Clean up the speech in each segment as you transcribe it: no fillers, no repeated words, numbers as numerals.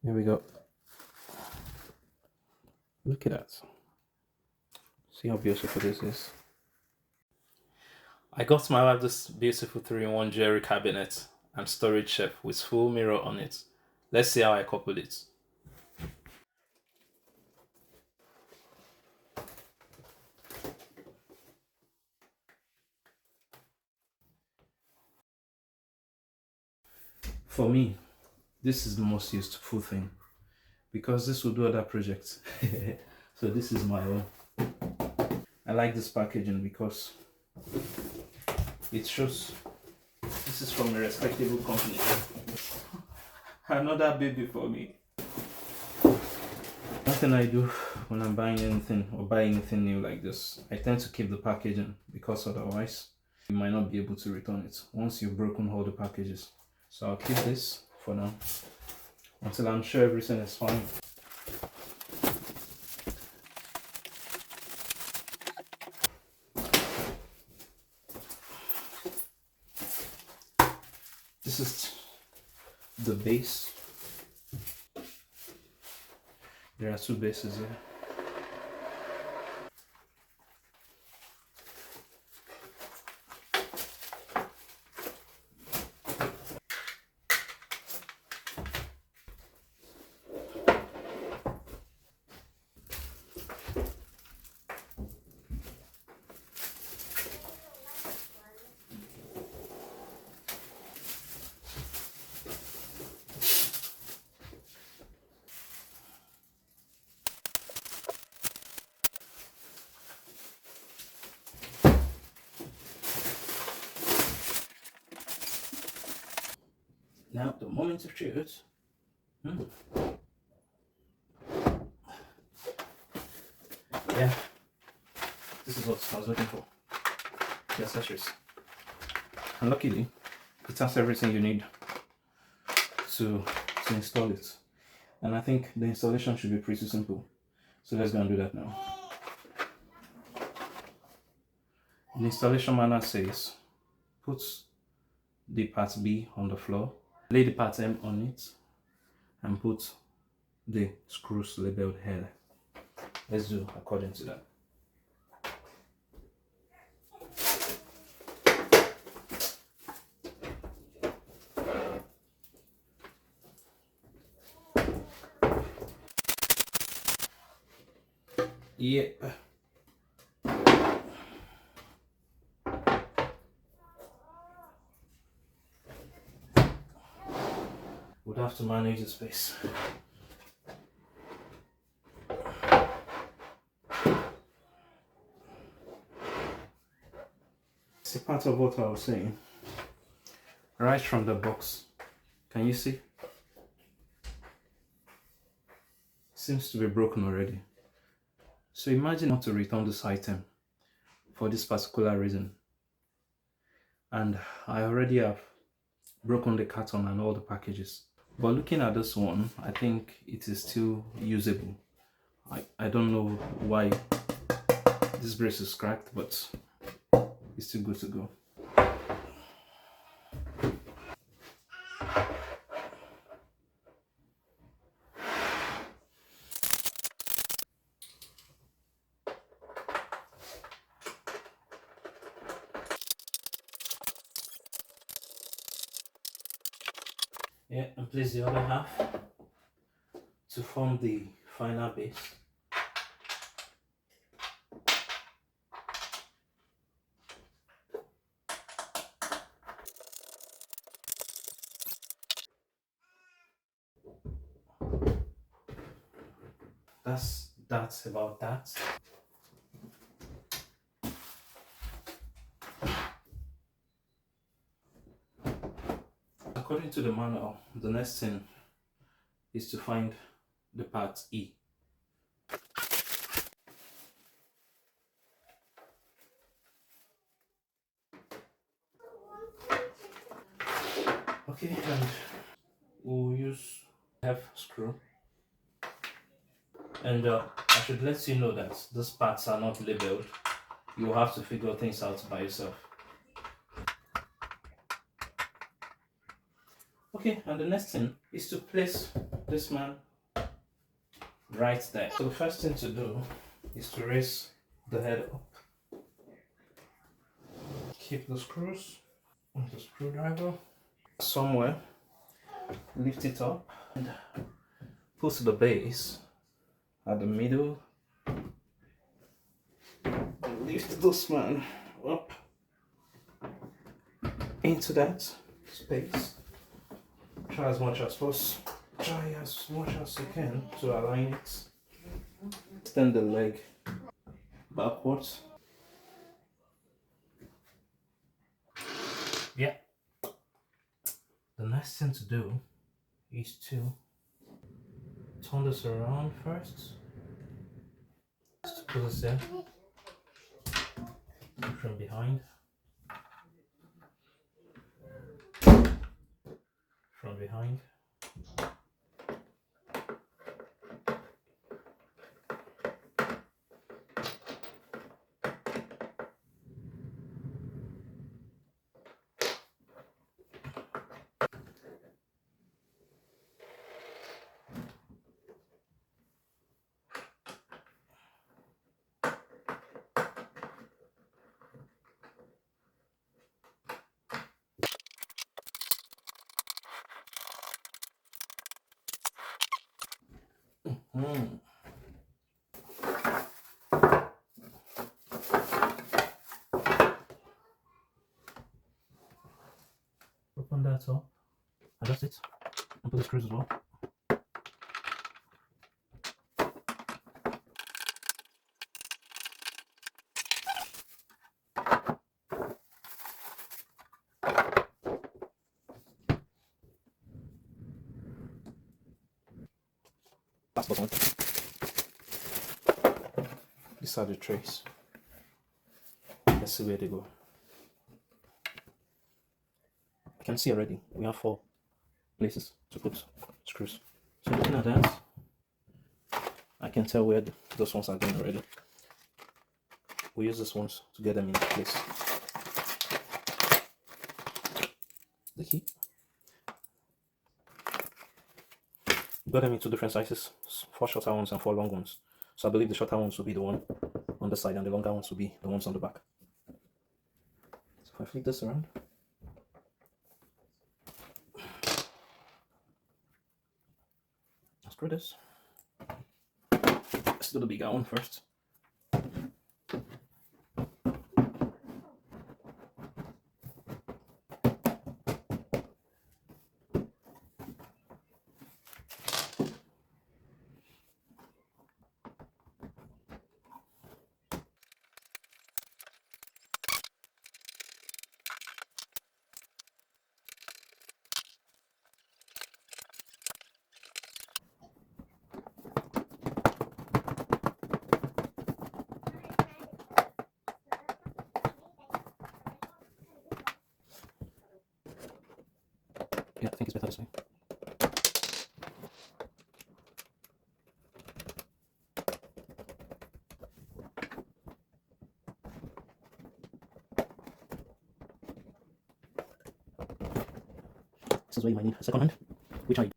Here we go. Look at that. See how beautiful this is. I got my wife this beautiful 3-in-1 jewelry cabinet and storage shelf with full mirror on it. Let's see how I couple it. For me, this is the most useful thing because this will do other projects. So this is my own. I like this packaging because it shows this is from a respectable company. Another baby for me. One thing I do when I'm buying anything or buy anything new like this, I tend to keep the packaging because otherwise you might not be able to return it once you've broken all the packages. So I'll keep this for now until I'm sure everything is fine. This is the base. There are two bases here. Now the moment of truth. Yeah, this is what I was looking for. The accessories. And luckily, it has everything you need to install it. And I think the installation should be pretty simple. So let's go and do that now. The installation manual says, put the part B on the floor, lay the part M on it, and put the screws labeled here. Let's do according to that. Yeah. Would have to manage the space. See part of what I was saying. Right from the box. Can you see? Seems to be broken already. So imagine not to return this item for this particular reason. And I already have broken the carton and all the packages. But looking at this one, I think it is still usable. I don't know why this brace is cracked, but it's still good to go. Yeah, and place the other half to form the final base. That's about that. According to the manual, the next thing is to find the part E. Okay, and we'll use F screw. And I should let you know that these parts are not labeled. You will have to figure things out by yourself. Okay, and the next thing is to place this man right there. So the first thing to do is to raise the head up. Keep the screws on the screwdriver somewhere, lift it up and put the base at the middle. Lift this man up into that space. Try as much as possible. Try as much as you can to align it. Extend the leg backwards. Yeah. The next thing to do is to turn this around first. Just put this there. From behind. From behind. Open that up, adjust it, and put the screws as well. Last button. These are the trays. Let's see where they go. I can see already we have 4 places to put screws. So looking at that, I can tell where those ones are going already. We use these ones to get them in place. The key. Got them in 2 different sizes, 4 shorter ones and 4 long ones. So I believe the shorter ones will be the one on the side and the longer ones will be the ones on the back. So if I flip this around, screw this. Let's do the bigger one first. Yeah, I think it's better this way. This is where you might need a second hand, which I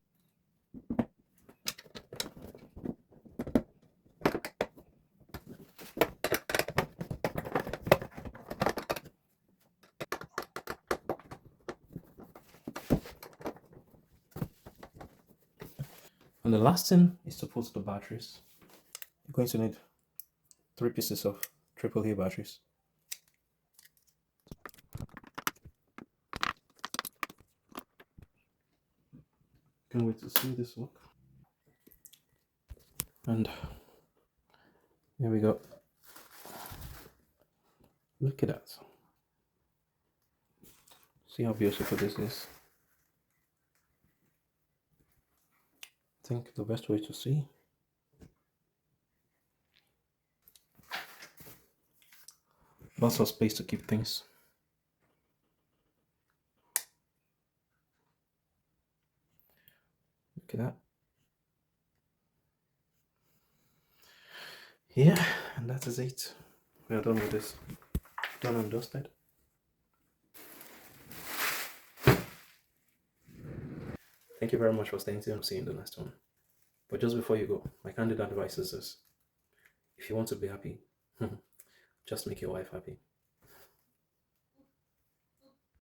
And the last thing is to put the batteries. You're going to need 3 pieces of AAA batteries. Can't wait to see this work. And here we go. Look at that. See how beautiful this is. I think the best way to see lots of space to keep things. Look at that. Yeah, and that is it. We are done with this. Done and dusted. Thank you very much for staying tuned. See you in the next one. But just before you go, my candid advice is this: if you want to be happy, just make your wife happy.